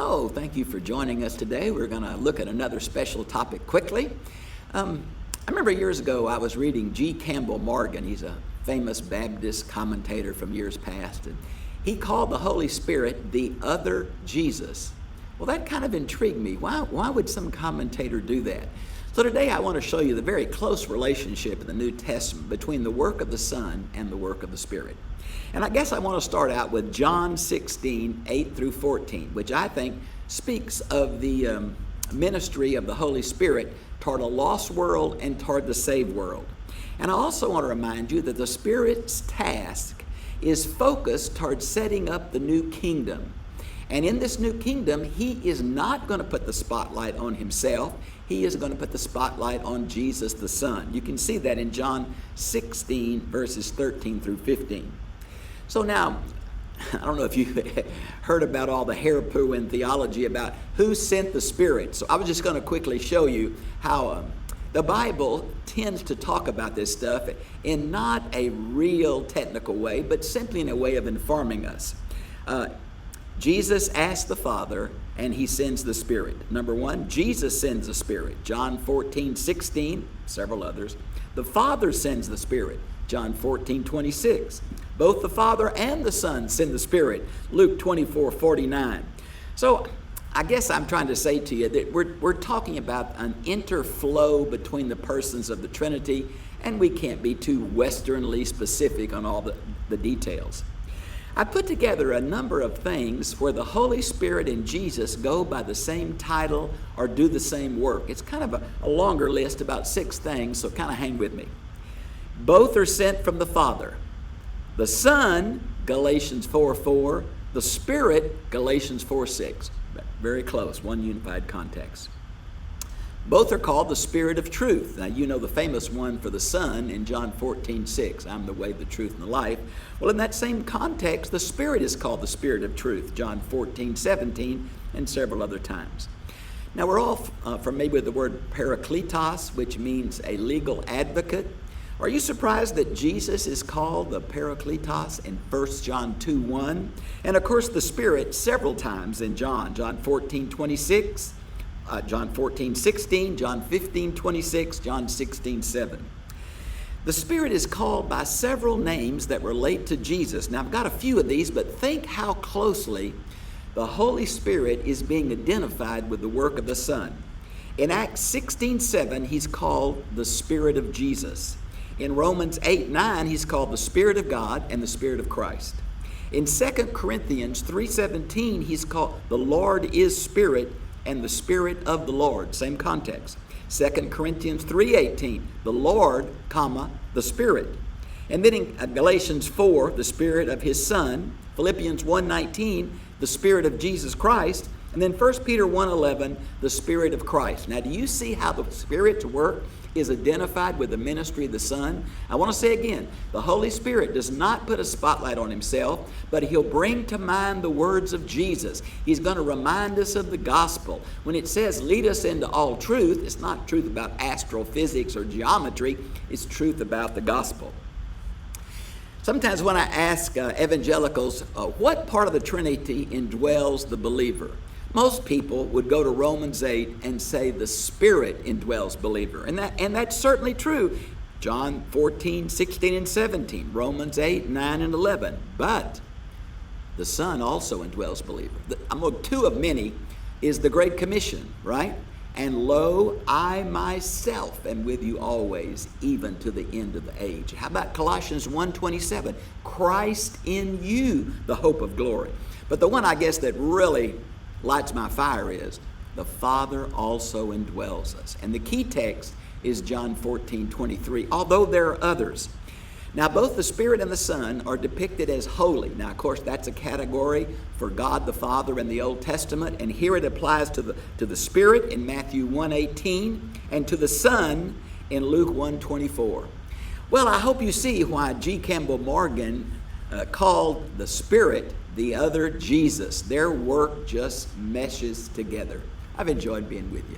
Hello, thank you for joining us today. We're going to look at another special topic quickly. I remember years ago I was reading G. Campbell Morgan. He's a famous Baptist commentator from years past, and he called the Holy Spirit the other Jesus. Well, that kind of intrigued me. Why would some commentator do that? So today I want to show you the very close relationship in the New Testament between the work of the Son and the work of the Spirit. And I guess I want to start out with John 16, 8 through 14, which I think speaks of the ministry of the Holy Spirit toward a lost world and toward the saved world. And I also want to remind you that the Spirit's task is focused toward setting up the new kingdom. And in this new kingdom, he is not going to put the spotlight on himself. He is going to put the spotlight on Jesus the Son. You can see that in John 16, verses 13 through 15. So now, I don't know if you heard about all the hair-poo-in theology about who sent the Spirit. So I was just going to quickly show you how the Bible tends to talk about this stuff in not a real technical way, but simply in a way of informing us. Jesus asked the Father, and he sends the Spirit. Number one, Jesus sends the Spirit. John 14, 16, several others. The Father sends the Spirit. John 14, 26. Both the Father and the Son send the Spirit. Luke 24, 49. So I guess I'm trying to say to you that we're talking about an interflow between the persons of the Trinity, and we can't be too Westernly specific on all the details. I put together a number of things where the Holy Spirit and Jesus go by the same title or do the same work. It's kind of a longer list, about 6 things, so kind of hang with me. Both are sent from the Father. The Son, Galatians 4:4. The Spirit, Galatians 4:6. Very close, one unified context. Both are called the Spirit of Truth. Now, you know the famous one for the Son in John 14:6. I'm the way, the truth, and the life. Well, in that same context, the Spirit is called the Spirit of Truth. John 14:17 and several other times. Now, we're all familiar with the word parakletos, which means a legal advocate. Are you surprised that Jesus is called the Parakletos in 1 John 2:1? And of course, the Spirit several times in John 14:26, John 14:16, John 15:26, John 16:7. The Spirit is called by several names that relate to Jesus. Now, I've got a few of these, but think how closely the Holy Spirit is being identified with the work of the Son. In Acts 16:7, he's called the Spirit of Jesus. In Romans 8:9, he's called the Spirit of God and the Spirit of Christ. In 2 Corinthians 3:17, he's called the Lord is Spirit and the Spirit of the Lord. Same context. 2 Corinthians 3:18, the Lord, comma, the Spirit. And then in Galatians 4, the Spirit of his Son. Philippians 1:19, the Spirit of Jesus Christ. And then 1 Peter 1:11, the Spirit of Christ. Now, do you see how the Spirit's work is identified with the ministry of the Son? I want to say again, the Holy Spirit does not put a spotlight on himself, but he'll bring to mind the words of Jesus. He's going to remind us of the gospel. When it says lead us into all truth, it's not truth about astrophysics or geometry, it's truth about the gospel. Sometimes when I ask evangelicals, what part of the Trinity indwells the believer? Most people would go to Romans 8 and say the Spirit indwells believer. And that's certainly true. John 14, 16, and 17. Romans 8, 9, and 11. But the Son also indwells believer. Two of many is the Great Commission, right? And lo, I myself am with you always, even to the end of the age. How about Colossians 1:27? Christ in you, the hope of glory. But the one I guess that really lights my fire is the Father also indwells us. And the key text is John 14:23, although there are others. Now, both the Spirit and the Son are depicted as holy. Now, of course, that's a category for God the Father in the Old Testament, and here it applies to the Spirit in Matthew 1:18 and to the Son in Luke 1:24. Well, I hope you see why G. Campbell Morgan called the Spirit the other Jesus. Their work just meshes together. I've enjoyed being with you.